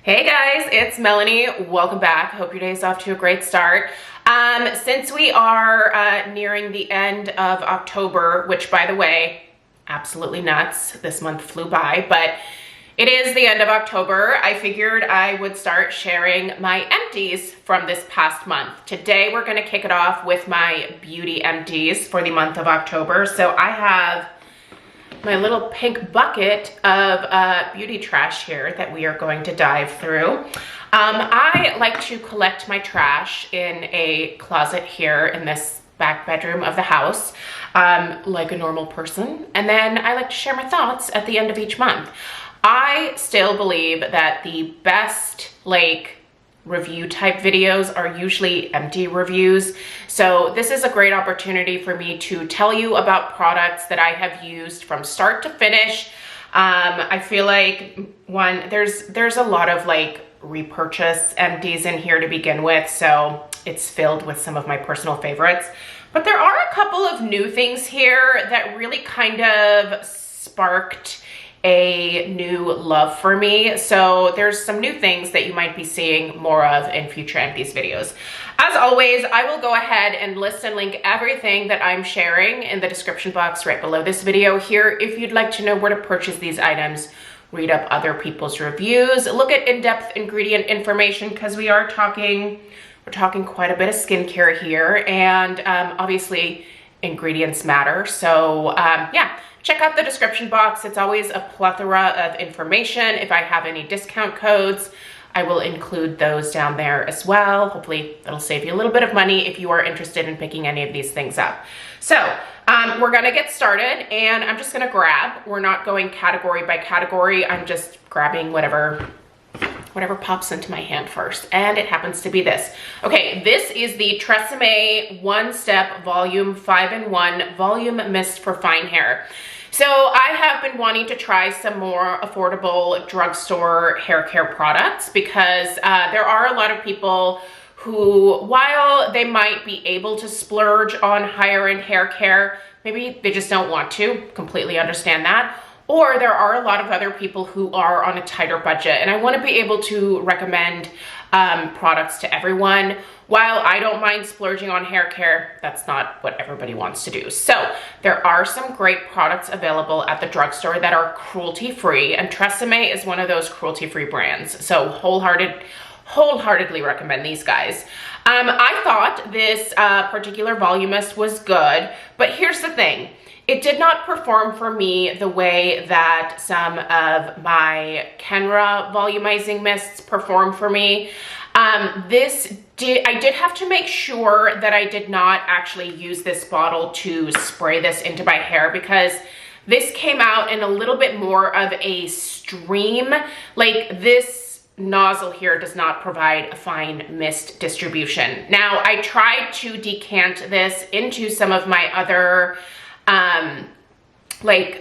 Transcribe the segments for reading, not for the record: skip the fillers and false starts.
Hey guys, it's Melanie. Welcome back. Hope your day is off to a great start. Since we are nearing the end of October, which by the way, absolutely nuts. This month flew by, but it is the end of October. I figured I would start sharing my empties from this past month. Today, we're gonna kick it off with my Beauty Empties for the month of October. So I have my little pink bucket of beauty trash here that we are going to dive through. I like to collect my trash in a closet here in this back bedroom of the house, like a normal person. And then I like to share my thoughts at the end of each month. I still believe that the best review type videos are usually empty reviews. So this is a great opportunity for me to tell you about products that I have used from start to finish. I feel like there's a lot of repurchase empties in here to begin with, so it's filled with some of my personal favorites. But there are a couple of new things here that really kind of sparked a new love for me. So there's some new things that you might be seeing more of in future empties videos. As always, I will go ahead and list and link everything that I'm sharing in the description box right below this video here if you'd like to know where to purchase these items, read up other people's reviews, look at in-depth ingredient information, because we're talking quite a bit of skincare here, and obviously ingredients matter. So yeah, check out the description box. It's always a plethora of information. If I have any discount codes, I will include those down there as well. Hopefully that'll save you a little bit of money if you are interested in picking any of these things up. So we're gonna get started, and I'm just gonna grab, we're not going category by category. I'm just grabbing whatever pops into my hand first, and it happens to be this. Okay, this is the TRESemmé One Step Volume 5-in-1 Volume Mist for Fine Hair. So I have been wanting to try some more affordable drugstore hair care products because there are a lot of people who, while they might be able to splurge on higher end hair care, maybe they just don't want to. Completely understand that. Or there are a lot of other people who are on a tighter budget, and I want to be able to recommend products to everyone. While I don't mind splurging on hair care, that's not what everybody wants to do. So there are some great products available at the drugstore that are cruelty-free, and TRESemmé is one of those cruelty-free brands. So wholeheartedly recommend these guys. I thought this particular volumist was good, but here's the thing. It did not perform for me the way that some of my Kenra volumizing mists perform for me. I did have to make sure that I did not actually use this bottle to spray this into my hair, because this came out in a little bit more of a stream. This nozzle here does not provide a fine mist distribution. Now, I tried to decant this into some of my other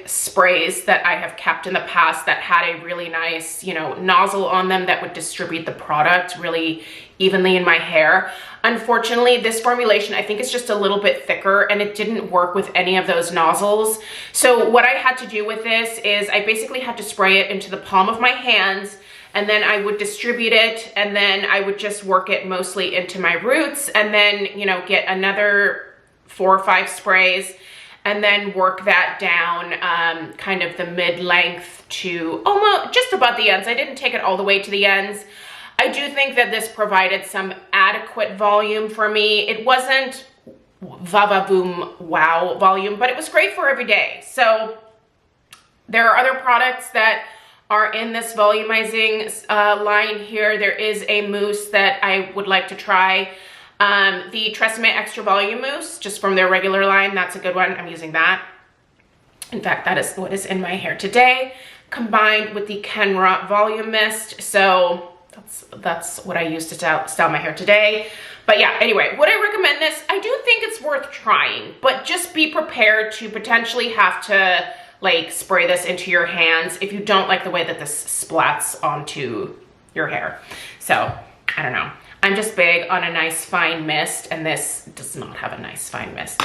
sprays that I have kept in the past that had a really nice, nozzle on them that would distribute the product really evenly in my hair. Unfortunately, this formulation, I think, is just a little bit thicker, and it didn't work with any of those nozzles. So what I had to do with this is I basically had to spray it into the palm of my hands, and then I would distribute it, and then I would just work it mostly into my roots, and then, get another 4 or 5 sprays, and then work that down kind of the mid-length to almost just about the ends. I didn't take it all the way to the ends. I do think that this provided some adequate volume for me. It wasn't va-va-voom wow volume, but it was great for every day. So there are other products that are in this volumizing line here. There is a mousse that I would like to try. The TRESemmé Extra Volume Mousse, just from their regular line, that's a good one. I'm using that. In fact, that is what is in my hair today, combined with the Kenra Volume Mist. So that's what I use to style my hair today. But yeah, anyway, would I recommend this? I do think it's worth trying, but just be prepared to potentially have to spray this into your hands if you don't like the way that this splats onto your hair. So I don't know. I'm just big on a nice fine mist, and this does not have a nice fine mist.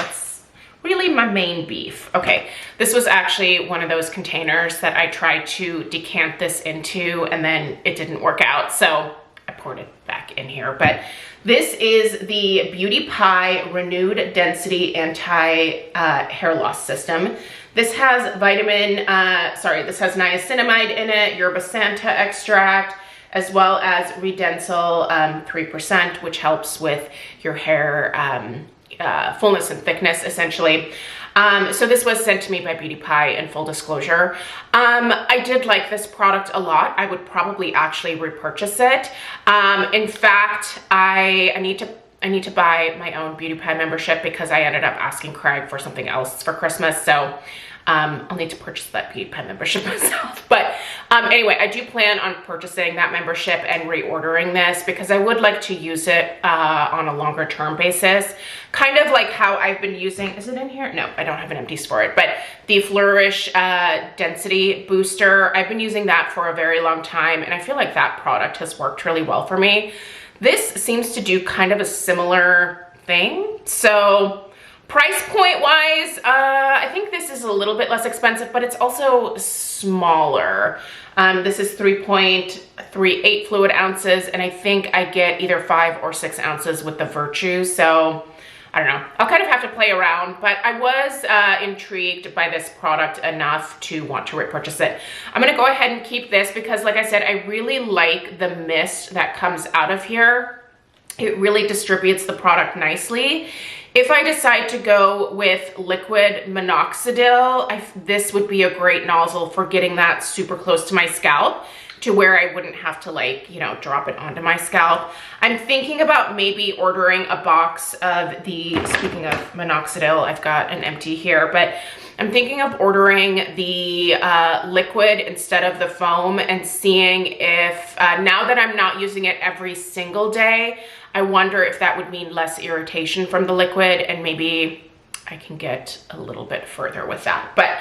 really my main beef. Okay, this was actually one of those containers that I tried to decant this into and then it didn't work out, so I poured it back in here. But this is the Beauty Pie Renewed Density Anti-Hair Loss System. This has this has niacinamide in it, yerba santa extract, as well as Redensyl 3%, which helps with your hair fullness and thickness, essentially. So this was sent to me by Beauty Pie, in full disclosure. I did like this product a lot. I would probably actually repurchase it. In fact, I need to buy my own Beauty Pie membership because I ended up asking Craig for something else for Christmas. So I'll need to purchase that Beauty Pie membership myself. But anyway, I do plan on purchasing that membership and reordering this because I would like to use it on a longer term basis. Kind of like how I've been using, is it in here? No, I don't have an empties for it, but the Flourish Density Booster, I've been using that for a very long time and I feel like that product has worked really well for me. This seems to do kind of a similar thing. So price point wise, I think this is a little bit less expensive, but it's also smaller. This is 3.38 fluid ounces, and I think I get either 5 or 6 ounces with the Virtue. So I don't know, I'll kind of have to play around, but I was intrigued by this product enough to want to repurchase it. I'm gonna go ahead and keep this because, like I said, I really like the mist that comes out of here. It really distributes the product nicely. If I decide to go with liquid minoxidil, this would be a great nozzle for getting that super close to my scalp to where I wouldn't have to, like, you know, drop it onto my scalp. I'm thinking about maybe ordering a box of the, speaking of minoxidil, I've got an empty here, but I'm thinking of ordering the liquid instead of the foam and seeing if, now that I'm not using it every single day, I wonder if that would mean less irritation from the liquid and maybe I can get a little bit further with that. But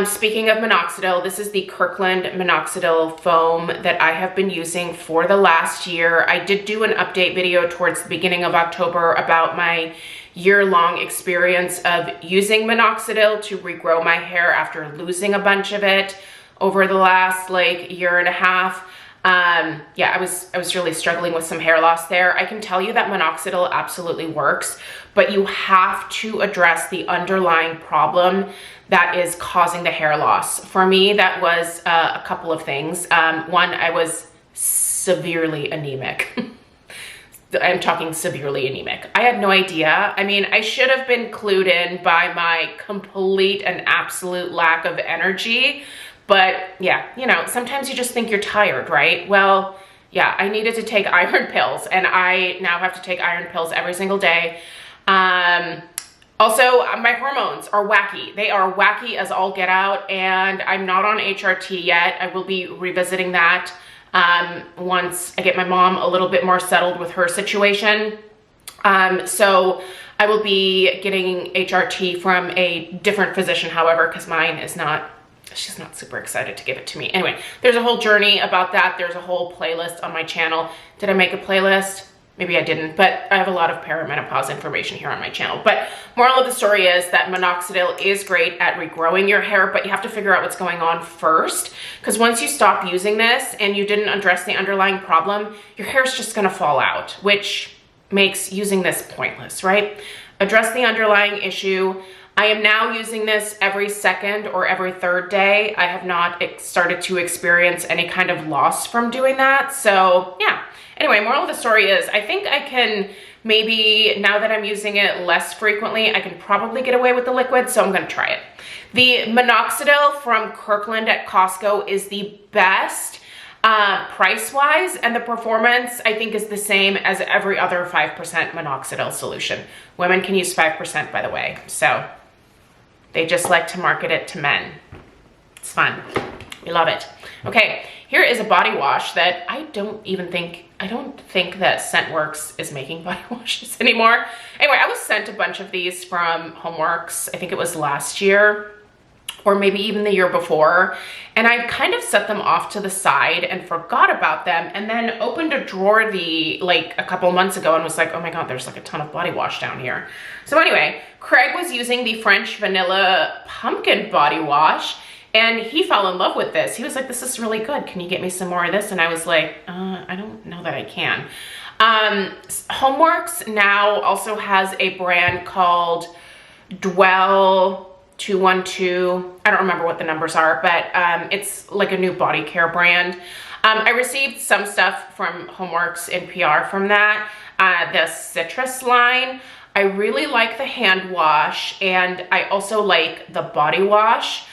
speaking of minoxidil, this is the Kirkland minoxidil foam that I have been using for the last year. I did do an update video towards the beginning of October about my year-long experience of using minoxidil to regrow my hair after losing a bunch of it over the last like year and a half. Yeah, I was really struggling with some hair loss there. I can tell you that minoxidil absolutely works, but you have to address the underlying problem that is causing the hair loss. For me, that was a couple of things. One, I was severely anemic. I'm talking severely anemic. I had no idea. I mean, I should have been clued in by my complete and absolute lack of energy. But yeah, you know, sometimes you just think you're tired, right? Well, yeah, I needed to take iron pills and I now have to take iron pills every single day. Also, my hormones are wacky. They are wacky as all get out, and I'm not on HRT yet. I will be revisiting that once I get my mom a little bit more settled with her situation. So I will be getting HRT from a different physician, however, because mine is not, she's not super excited to give it to me. Anyway, there's a whole journey about that. There's a whole playlist on my channel. Did I make a playlist? Maybe I didn't, but I have a lot of perimenopause information here on my channel. But moral of the story is that minoxidil is great at regrowing your hair, but you have to figure out what's going on first. Because once you stop using this and you didn't address the underlying problem, your hair is just gonna fall out, which makes using this pointless, right? Address the underlying issue. I am now using this every second or every third day. I have not started to experience any kind of loss from doing that. So yeah. Anyway, moral of the story is I think I can maybe, now that I'm using it less frequently, I can probably get away with the liquid, so I'm gonna try it. The minoxidil from Kirkland at Costco is the best price-wise, and the performance I think is the same as every other 5% minoxidil solution. Women can use 5%, by the way, so they just like to market it to men. It's fun. We love it. Okay, here is a body wash that I don't think that Scentworks is making body washes anymore. Anyway, I was sent a bunch of these from Homeworks. I think it was last year or maybe even the year before. And I kind of set them off to the side and forgot about them, and then opened a drawer like a couple months ago and was like, oh my God, there's like a ton of body wash down here. So anyway, Craig was using the French Vanilla Pumpkin body wash, and he fell in love with this. He was like, this is really good. Can you get me some more of this? And I was like, I don't know that I can. Homeworks now also has a brand called Dwell 212. I don't remember what the numbers are, but it's like a new body care brand. I received some stuff from Homeworks in PR from that. The citrus line, I really like the hand wash, and I also like the body wash.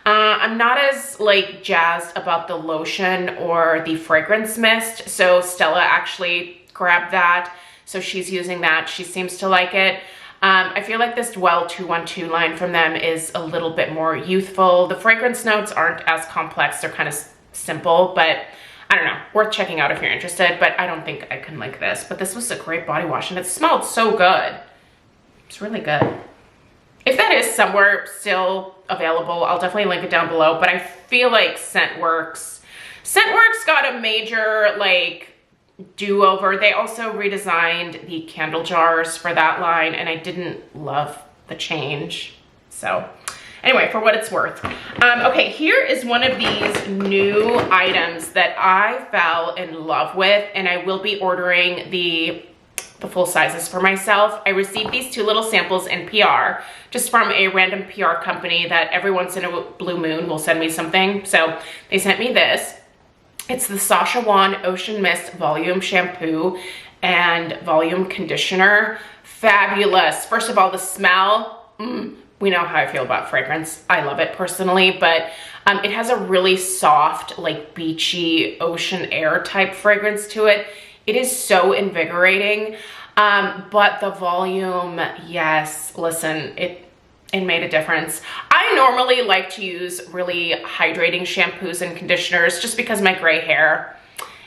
I'm not as like jazzed about the lotion or the fragrance mist, so Stella actually grabbed that, so she's using that. She seems to like it. I feel like this Dwell 212 line from them is a little bit more youthful. The fragrance notes aren't as complex. They're kind of simple, but I don't know, worth checking out if you're interested, but I don't think I can like this. But this was a great body wash, and it smelled so good. It's really good. If that is somewhere still available, I'll definitely link it down below, but I feel like Scentworks got a major like do-over. They also redesigned the candle jars for that line, and I didn't love the change. So anyway, for what it's worth. Okay, here is one of these new items that I fell in love with, and I will be ordering the full sizes for myself. I received these 2 little samples in PR, just from a random PR company that every once in a blue moon will send me something. So they sent me this. It's the Sashawan Ocean Mist Volume Shampoo and Volume Conditioner. Fabulous. First of all, the smell, we know how I feel about fragrance. I love it personally, but it has a really soft, like beachy ocean air type fragrance to it. It is so invigorating, but the volume, yes, listen, it made a difference. I normally like to use really hydrating shampoos and conditioners just because my gray hair,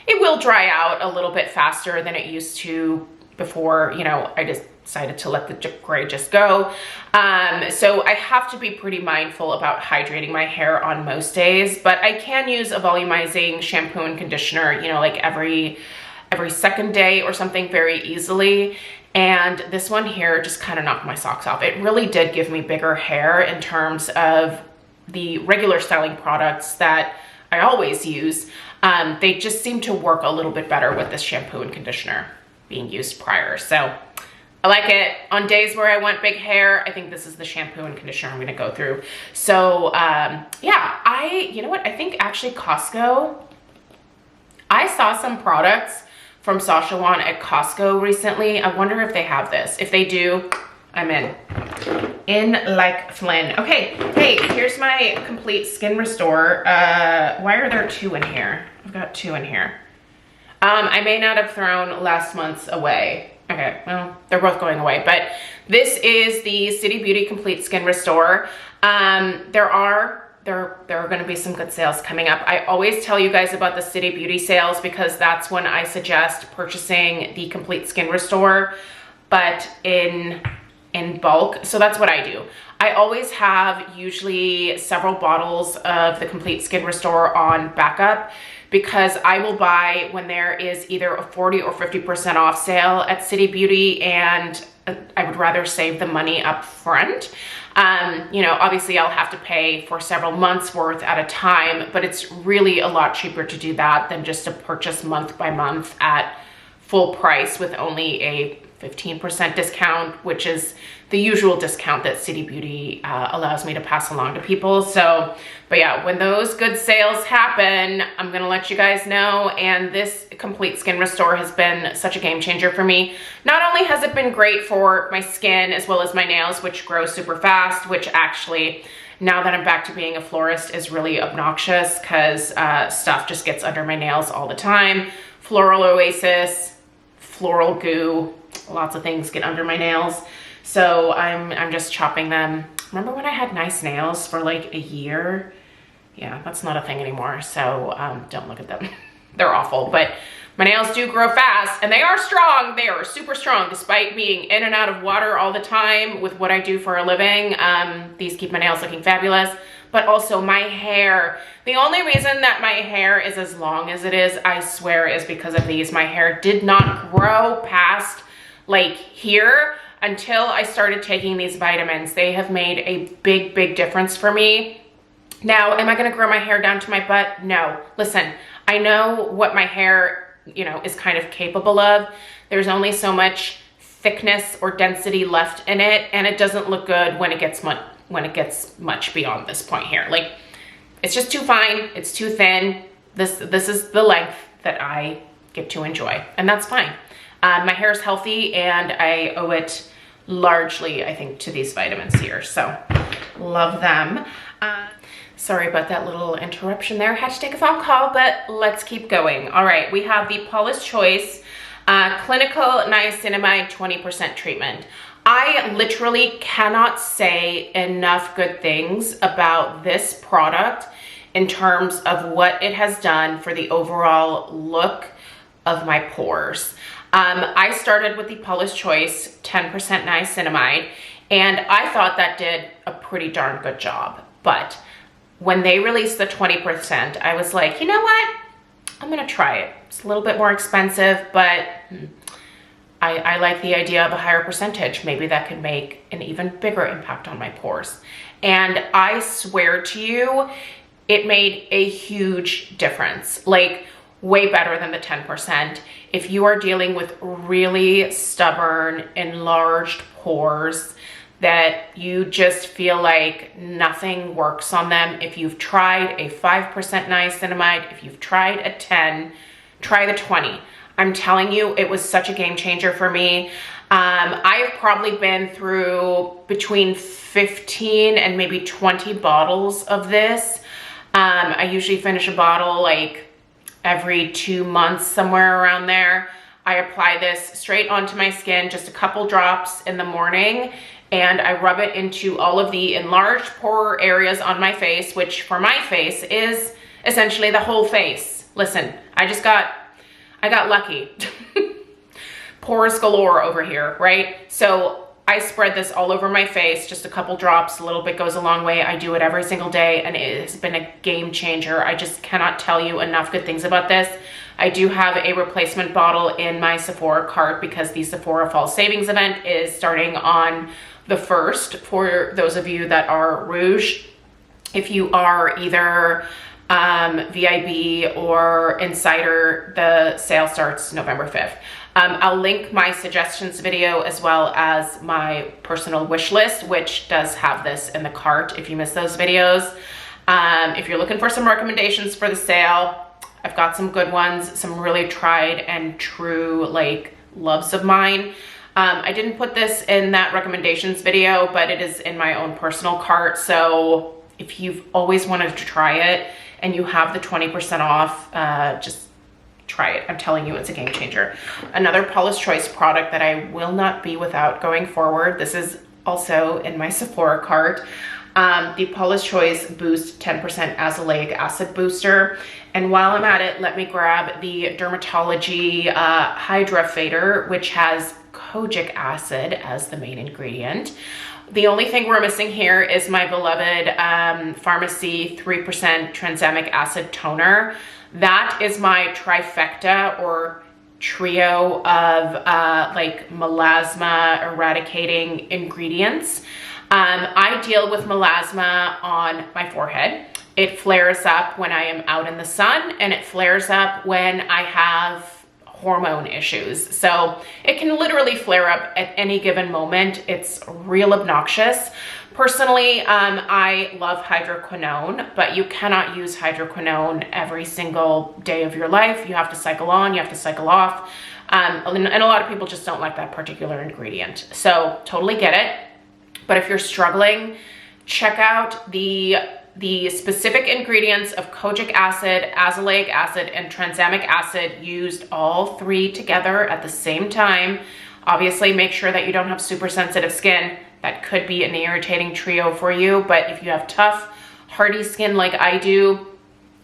it will dry out a little bit faster than it used to before, you know, I just decided to let the gray just go. So I have to be pretty mindful about hydrating my hair on most days, but I can use a volumizing shampoo and conditioner, you know, like every second day or something very easily. And this one here just kind of knocked my socks off. It really did give me bigger hair in terms of the regular styling products that I always use. They just seem to work a little bit better with this shampoo and conditioner being used prior. So I like it. On days where I want big hair, I think this is the shampoo and conditioner I'm gonna go through. So yeah, you know what? I think actually Costco, I saw some products from Sashawan at Costco recently. I wonder if they have this. If they do, I'm in like Flynn. Okay, hey, here's my complete skin restore. Why are there 2 in here? I've got 2 in here. I may not have thrown last month's away. Okay, well, they're both going away, but this is the City Beauty Complete Skin Restore. There are going to be some good sales coming up. I always tell you guys about the City Beauty sales because that's when I suggest purchasing the Complete Skin Restore, but in bulk. So that's what I do. I always have usually several bottles of the Complete Skin Restore on backup because I will buy when there is either a 40 or 50% off sale at City Beauty, and I would rather save the money up front. You know, obviously I'll have to pay for several months worth at a time, but it's really a lot cheaper to do that than just to purchase month by month at full price with only a 15% discount, which is the usual discount that City Beauty allows me to pass along to people. So, but yeah, when those good sales happen, I'm gonna let you guys know. And this Complete Skin Restore has been such a game changer for me. Not only has it been great for my skin as well as my nails, which grow super fast, which actually, now that I'm back to being a florist, is really obnoxious because stuff just gets under my nails all the time. Floral Oasis, floral goo, lots of things get under my nails. So I'm just chopping them. Remember when I had nice nails for like a year? Yeah, that's not a thing anymore. So don't look at them. They're awful, but my nails do grow fast and they are strong. They are super strong despite being in and out of water all the time with what I do for a living. These keep my nails looking fabulous. but also my hair. The only reason that my hair is as long as it is, I swear, is because of these. My hair did not grow past like here until I started taking these vitamins. They have made a big, big difference for me. Now, am I gonna grow my hair down to my butt? No. Listen, I know what my hair, you know, is kind of capable of. There's only so much thickness or density left in it, and it doesn't look good when it gets much beyond this point here. Like, it's just too fine, it's too thin. This is the length that I get to enjoy, and that's fine. My hair is healthy, and I owe it largely, I think, to these vitamins here, so love them. Sorry about that little interruption there. Had to take a phone call, but let's keep going. All right, we have the Paula's Choice Clinical Niacinamide 20% treatment. I literally cannot say enough good things about this product in terms of what it has done for the overall look of my pores. I started with the Paula's Choice 10% niacinamide, and I thought that did a pretty darn good job. But when they released the 20%, I was like, you know what? I'm gonna try it. It's a little bit more expensive, but I like the idea of a higher percentage. Maybe that could make an even bigger impact on my pores. And I swear to you, it made a huge difference. Like, way better than the 10%. If you are dealing with really stubborn, enlarged pores that you just feel like nothing works on them, if you've tried a 5% niacinamide, if you've tried a 10, try the 20. I'm telling you, it was such a game changer for me. I have probably been through between 15 and maybe 20 bottles of this. I usually finish a bottle like every 2 months, somewhere around there. I apply this straight onto my skin, just a couple drops in the morning, and I rub it into all of the enlarged pore areas on my face, which for my face is essentially the whole face. Listen, I got lucky. Pores galore over here, right? So I spread this all over my face, just a couple drops, a little bit goes a long way. I do it every single day, and it has been a game changer. I just cannot tell you enough good things about this. I do have a replacement bottle in my Sephora cart because the Sephora Fall Savings event is starting on the 1st for those of you that are Rouge. If you are either VIB or Insider, the sale starts November 5th. I'll link my suggestions video as well as my personal wish list, which does have this in the cart if you miss those videos. If you're looking for some recommendations for the sale, I've got some good ones, some really tried and true like loves of mine. I didn't put this in that recommendations video, but it is in my own personal cart. So if you've always wanted to try it and you have the 20% off, just try it. I'm telling you, it's a game changer. Another Paula's Choice product that I will not be without going forward. This is also in my Sephora cart. The Paula's Choice Boost 10% Azelaic Acid Booster. And while I'm at it, let me grab the Dermatology Hydra Fader, which has kojic acid as the main ingredient. The only thing we're missing here is my beloved Pharmacy 3% Tranexamic Acid Toner. That is my trifecta or trio of like melasma eradicating ingredients. I deal with melasma on my forehead. It flares up when I am out in the sun, and it flares up when I have hormone issues. So it can literally flare up at any given moment. It's real obnoxious. Personally, I love hydroquinone, but you cannot use hydroquinone every single day of your life. You have to cycle on, you have to cycle off. And a lot of people just don't like that particular ingredient. So totally get it. But if you're struggling, check out the specific ingredients of kojic acid, azelaic acid, and tranexamic acid used all three together at the same time. Obviously, make sure that you don't have super sensitive skin. That could be an irritating trio for you, but if you have tough, hardy skin like I do,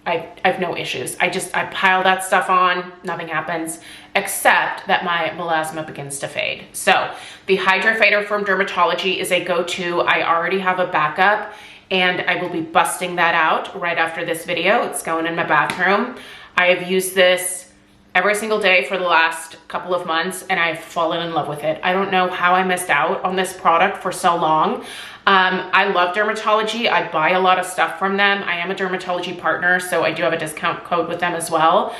I have no issues. I pile that stuff on, nothing happens, except that my melasma begins to fade. So the Hydra Fader from Dermatology is a go-to. I already have a backup, and I will be busting that out right after this video. It's going in my bathroom. I have used this every single day for the last couple of months, and I've fallen in love with it. I don't know how I missed out on this product for so long. I love dermatology. I buy a lot of stuff from them. I am a dermatology partner, so I do have a discount code with them as well.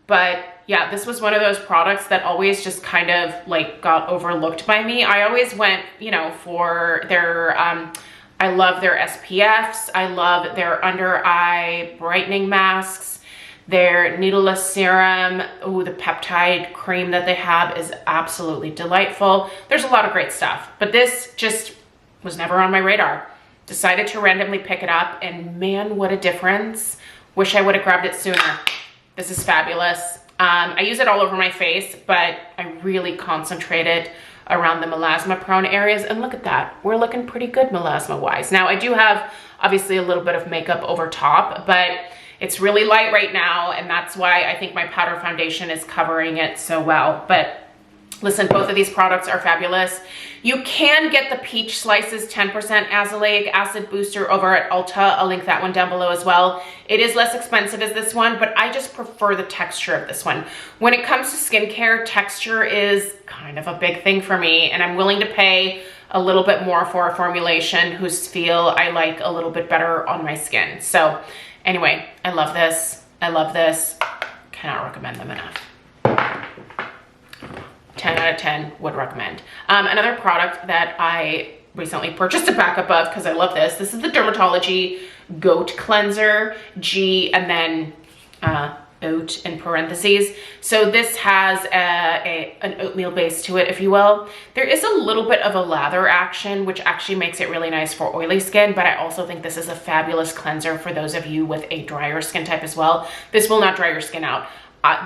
But yeah, this was one of those products that always just kind of like got overlooked by me. I always went, you know, for their, I love their SPFs. I love their under eye brightening masks, their needleless serum. Ooh, the peptide cream that they have is absolutely delightful. There's a lot of great stuff, but this just was never on my radar. Decided to randomly pick it up, and man, what a difference. Wish I would have grabbed it sooner. This is fabulous. I use it all over my face, but I really concentrated around the melasma prone areas, and look at that. We're looking pretty good melasma wise. Now I do have obviously a little bit of makeup over top, but it's really light right now, and that's why I think my powder foundation is covering it so well. But listen, both of these products are fabulous. You can get the Peach Slices 10% azelaic acid booster over at Ulta. I'll link that one down below as well. It is less expensive as this one, but I just prefer the texture of this one. When it comes to skincare, texture is kind of a big thing for me, and I'm willing to pay a little bit more for a formulation whose feel I like a little bit better on my skin. So anyway, I love this. I love this. Cannot recommend them enough. 10 out of 10 would recommend. Another product that I recently purchased a backup of because I love this. This is the Dermatology Goat Cleanser, G, and then oat in parentheses. So this has an oatmeal base to it, if you will. There is a little bit of a lather action, which actually makes it really nice for oily skin, but I also think this is a fabulous cleanser for those of you with a drier skin type as well. This will not dry your skin out.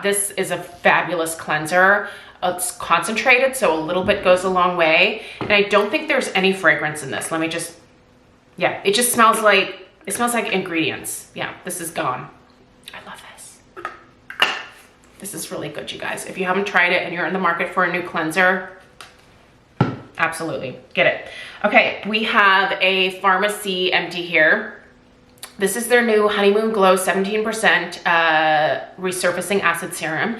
This is a fabulous cleanser. It's concentrated, so a little bit goes a long way. And I don't think there's any fragrance in this. Let me just, yeah, it just smells like, it smells like ingredients. Yeah, this is gone. I love this. This is really good, you guys. If you haven't tried it and you're in the market for a new cleanser, absolutely, get it. Okay, we have a Pharmacy empty here. This is their new Honeymoon Glow 17% resurfacing acid serum.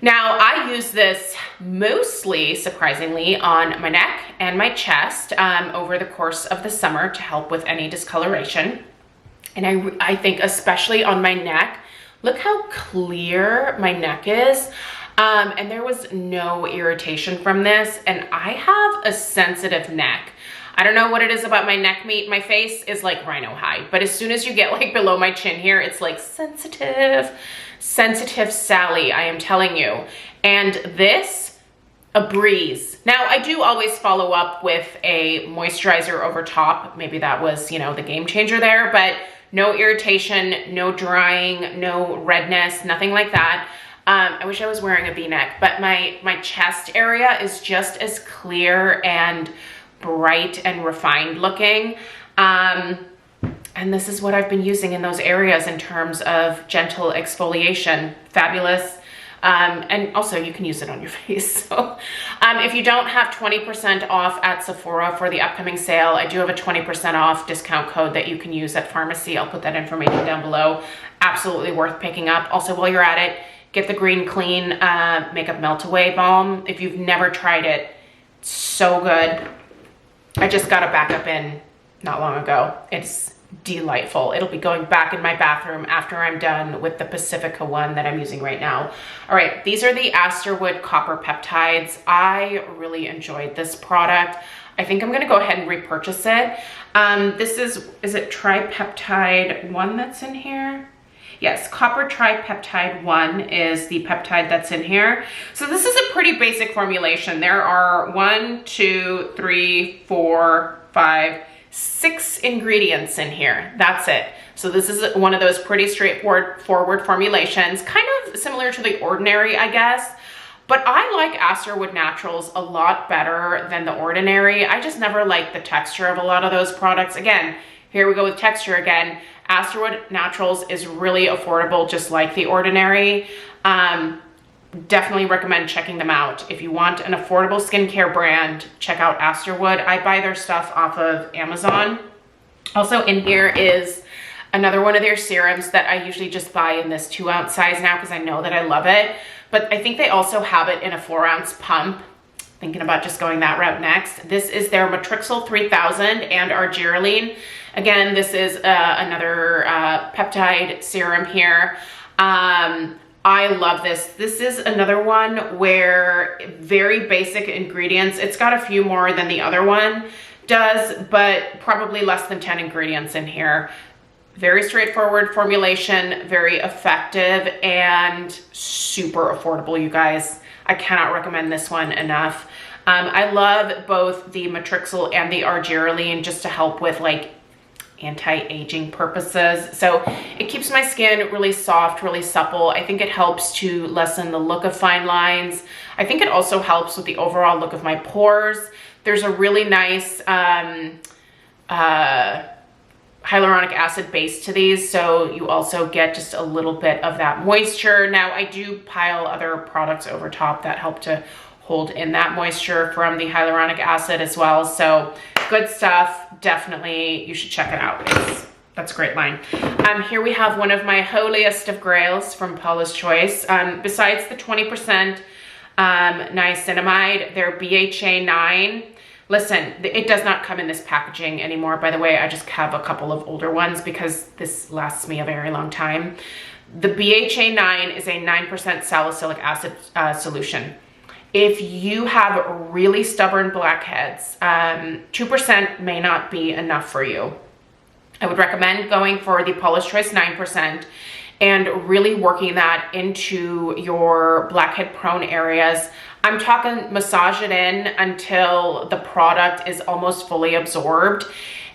Now, I use this mostly, surprisingly, on my neck and my chest over the course of the summer to help with any discoloration. And I think especially on my neck, look how clear my neck is. And there was no irritation from this. And I have a sensitive neck. I don't know what it is about my neck meat. My face is like rhino hide, but as soon as you get like below my chin here, it's like sensitive Sally, I am telling you. And this, a breeze. Now I do always follow up with a moisturizer over top. Maybe that was, you know, the game changer there, but no irritation, no drying, no redness, nothing like that. I wish I was wearing a V-neck, but my chest area is just as clear and bright and refined looking. And this is what I've been using in those areas in terms of gentle exfoliation. Fabulous. And also you can use it on your face. So if you don't have 20% off at Sephora for the upcoming sale, I do have a 20% off discount code that you can use at Pharmacy. I'll put that information down below. Absolutely worth picking up. Also, while you're at it, get the Green Clean Makeup Melt Away Balm. If you've never tried it, it's so good. I just got a backup in not long ago. It's delightful. It'll be going back in my bathroom after I'm done with the Pacifica one that I'm using right now. All right, these are the Asterwood Copper Peptides. I really enjoyed this product. I think I'm gonna go ahead and repurchase it. This is it Tripeptide 1 that's in here? Yes, Copper Tripeptide 1 is the peptide that's in here. So this is a pretty basic formulation. There are 6 ingredients in here. That's it. So this is one of those pretty straightforward formulations, kind of similar to The Ordinary, I guess. But I like Asterwood Naturals a lot better than The Ordinary. I just never liked the texture of a lot of those products. Again, here we go with texture again. Asterwood Naturals is really affordable, just like The Ordinary. Definitely recommend checking them out. If you want an affordable skincare brand, check out Asterwood. I buy their stuff off of Amazon. Also in here is another one of their serums that I usually just buy in this 2-ounce size now because I know that I love it. But I think they also have it in a 4-ounce pump. Thinking about just going that route next. This is their Matrixyl 3000 and Argireline. Again, this is another peptide serum here. I love this. This is another one where very basic ingredients. It's got a few more than the other one does, but probably less than 10 ingredients in here. Very straightforward formulation, very effective, and super affordable, you guys. I cannot recommend this one enough. I love both the Matrixyl and the Argireline just to help with like anti-aging purposes. So it keeps my skin really soft, really supple. I think it helps to lessen the look of fine lines. I think it also helps with the overall look of my pores. There's a really nice hyaluronic acid base to these, so you also get just a little bit of that moisture. Now I do pile other products over top that help to hold in that moisture from the hyaluronic acid as well. So good stuff. Definitely you should check it out. That's a great line. Here we have one of my holiest of grails from Paula's Choice. Besides the 20% niacinamide, their BHA 9. Listen, it does not come in this packaging anymore. By the way, I just have a couple of older ones because this lasts me a very long time. The BHA 9 is a 9% salicylic acid solution. If you have really stubborn blackheads, 2% may not be enough for you. I would recommend going for the Paula's Choice 9% and really working that into your blackhead prone areas. I'm talking massage it in until the product is almost fully absorbed,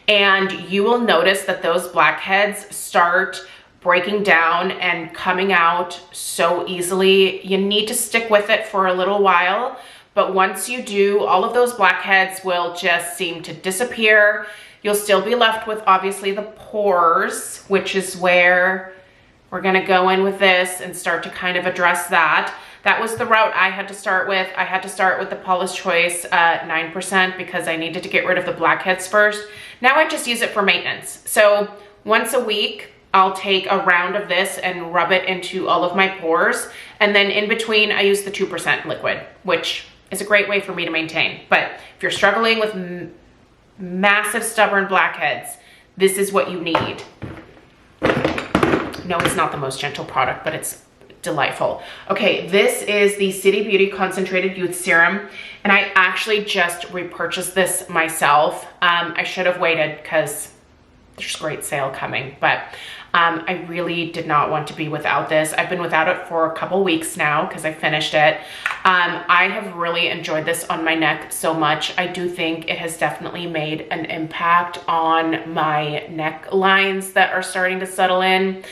and you will notice that those blackheads start breaking down and coming out so easily. You need to stick with it for a little while, but once you do, all of those blackheads will just seem to disappear. You'll still be left with obviously the pores, which is where we're gonna go in with this and start to kind of address that. That was the route I had to start with. I had to start with the Paula's Choice 9% because I needed to get rid of the blackheads first. Now I just use it for maintenance. So once a week, I'll take a round of this and rub it into all of my pores. And then in between, I use the 2% liquid, which is a great way for me to maintain. But if you're struggling with massive stubborn blackheads, this is what you need. No, it's not the most gentle product, but it's delightful. Okay, this is the City Beauty Concentrated Youth Serum, and I actually just repurchased this myself. I should have waited because there's a great sale coming, but I really did not want to be without this. I've been without it for a couple weeks now because I finished it. I have really enjoyed this on my neck so much. I do think it has definitely made an impact on my neck lines that are starting to settle in.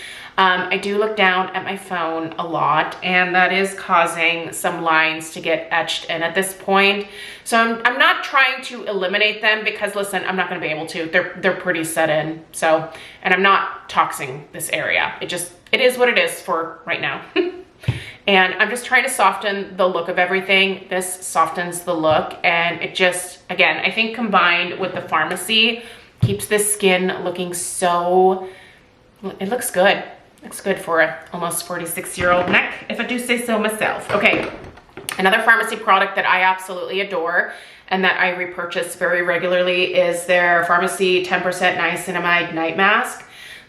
I do look down at my phone a lot, and that is causing some lines to get etched in at this point. So I'm not trying to eliminate them because, listen, I'm not going to be able to. They're pretty set in. So, and I'm not toxing this area. It is what it is for right now. And I'm just trying to soften the look of everything. This softens the look, and it just, again, I think combined with the pharmacy, keeps this skin looking so, it looks good. Looks good for an almost 46-year-old neck, if I do say so myself. Okay, another pharmacy product that I absolutely adore and that I repurchase very regularly is their Pharmacy 10% Niacinamide Night Mask.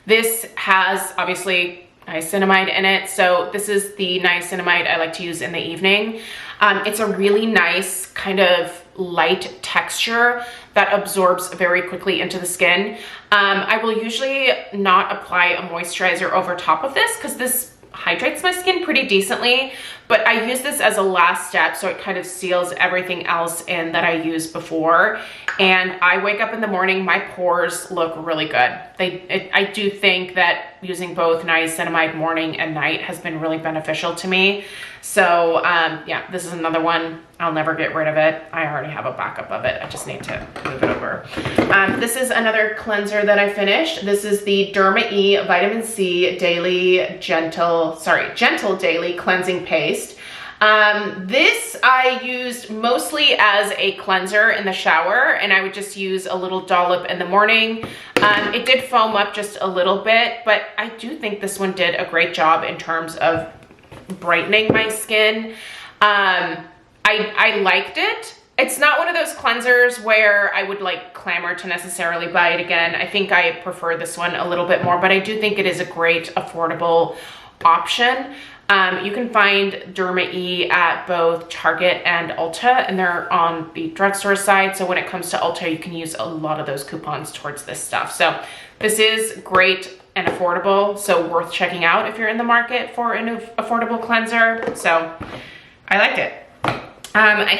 This has obviously niacinamide in it, so this is the niacinamide I like to use in the evening. It's a really nice kind of light texture that absorbs very quickly into the skin. I will usually not apply a moisturizer over top of this because this hydrates my skin pretty decently, but I use this as a last step so it kind of seals everything else in that I used before. And I wake up in the morning, my pores look really good. I do think that using both niacinamide morning and night has been really beneficial to me. So yeah, this is another one. I'll never get rid of it. I already have a backup of it. I just need to move it over. This is another cleanser that I finished. This is the Derma E Vitamin C Gentle Daily Cleansing Paste. This I used mostly as a cleanser in the shower, and I would just use a little dollop in the morning. It did foam up just a little bit, but I do think this one did a great job in terms of brightening my skin. I liked it. It's not one of those cleansers where I would like clamor to necessarily buy it again. I think I prefer this one a little bit more, but I do think it is a great affordable option. You can find Derma E at both Target and Ulta, and they're on the drugstore side. So when it comes to Ulta, you can use a lot of those coupons towards this stuff. So this is great and affordable, so worth checking out if you're in the market for an affordable cleanser. So I liked it. I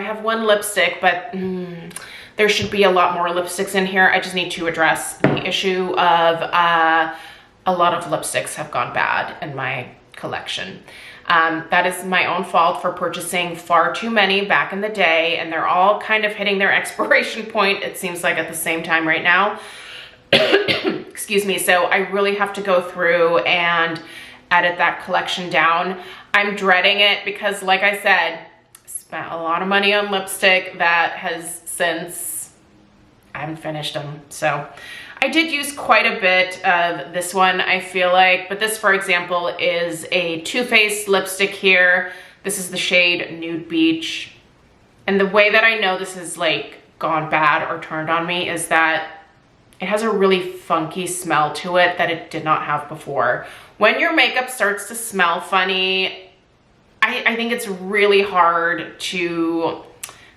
have one lipstick, but there should be a lot more lipsticks in here. I just need to address the issue of a lot of lipsticks have gone bad in my collection. That is my own fault for purchasing far too many back in the day, and they're all kind of hitting their expiration point, it seems like, at the same time right now. Excuse me. So I really have to go through and edit that collection down. I'm dreading it because, like I said, spent a lot of money on lipstick that has since, I haven't finished them. So I did use quite a bit of this one, I feel like, but this, for example, is a Too Faced lipstick here. This is the shade Nude Beach. And the way that I know this is like gone bad or turned on me is that it has a really funky smell to it that it did not have before. When your makeup starts to smell funny, I think it's really hard to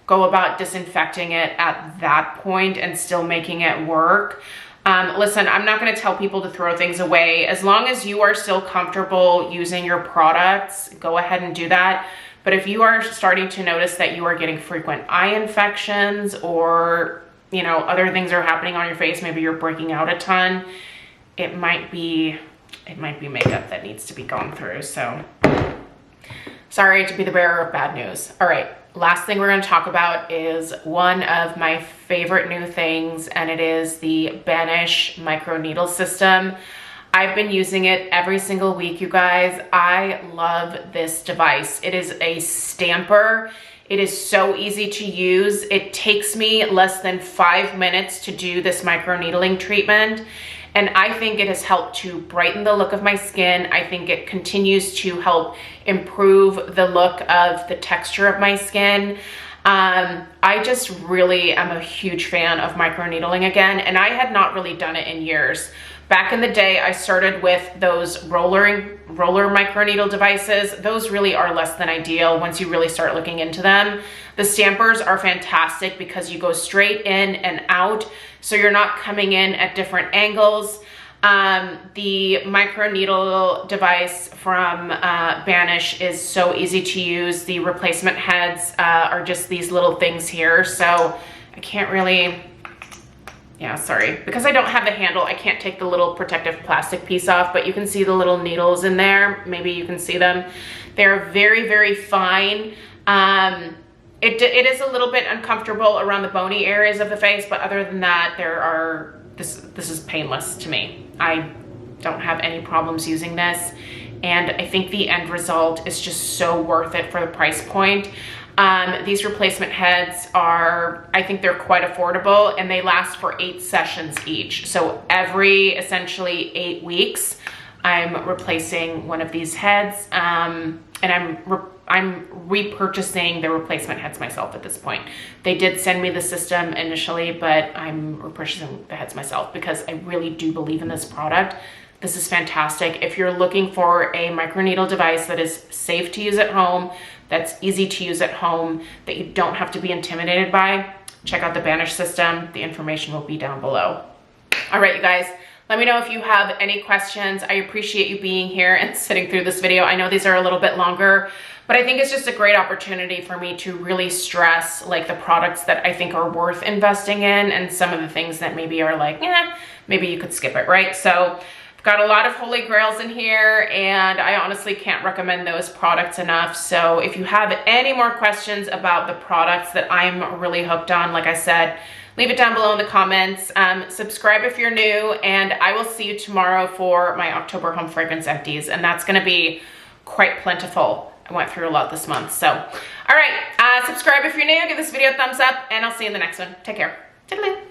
go about disinfecting it at that point and still making it work. Listen, I'm not going to tell people to throw things away. As long as you are still comfortable using your products, go ahead and do that. But if you are starting to notice that you are getting frequent eye infections, or you know, other things are happening on your face, maybe you're breaking out a ton, it might be makeup that needs to be gone through. So sorry to be the bearer of bad news. All right, last thing we're going to talk about is one of my favorite new things, and it is the Banish microneedle system. I've been using it every single week, you guys. I love this device. It is a stamper. It is so easy to use. It takes me less than 5 minutes to do this microneedling treatment. And I think it has helped to brighten the look of my skin. I think it continues to help improve the look of the texture of my skin. I just really am a huge fan of microneedling again, and I had not really done it in years. Back in the day, I started with those roller microneedle devices. Those really are less than ideal once you really start looking into them. The stampers are fantastic because you go straight in and out, so you're not coming in at different angles. The microneedle device from Banish is so easy to use. The replacement heads are just these little things here, so I can't really... Yeah, sorry. Because I don't have the handle, I can't take the little protective plastic piece off, but you can see the little needles in there. Maybe you can see them. They're very, very fine. It is a little bit uncomfortable around the bony areas of the face, but other than that, this is painless to me. I don't have any problems using this, and I think the end result is just so worth it for the price point. These replacement heads are, I think they're quite affordable, and they last for 8 sessions each. So every essentially 8 weeks, I'm replacing one of these heads, and I'm repurchasing the replacement heads myself at this point. They did send me the system initially, but I'm repurchasing the heads myself because I really do believe in this product. This is fantastic. If you're looking for a microneedle device that is safe to use at home, that's easy to use at home, that you don't have to be intimidated by, check out the Banish system. The information will be down below. All right, you guys, let me know if you have any questions. I appreciate you being here and sitting through this video. I know these are a little bit longer, but I think it's just a great opportunity for me to really stress like the products that I think are worth investing in, and some of the things that maybe are like, maybe you could skip it, right? So I've got a lot of holy grails in here, and I honestly can't recommend those products enough. So if you have any more questions about the products that I'm really hooked on, like I said, leave it down below in the comments. Subscribe if you're new, and I will see you tomorrow for my October home fragrance empties. And that's gonna be quite plentiful. I went through a lot this month. So, all right, subscribe if you're new, give this video a thumbs up, and I'll see you in the next one. Take care. Toodaloo.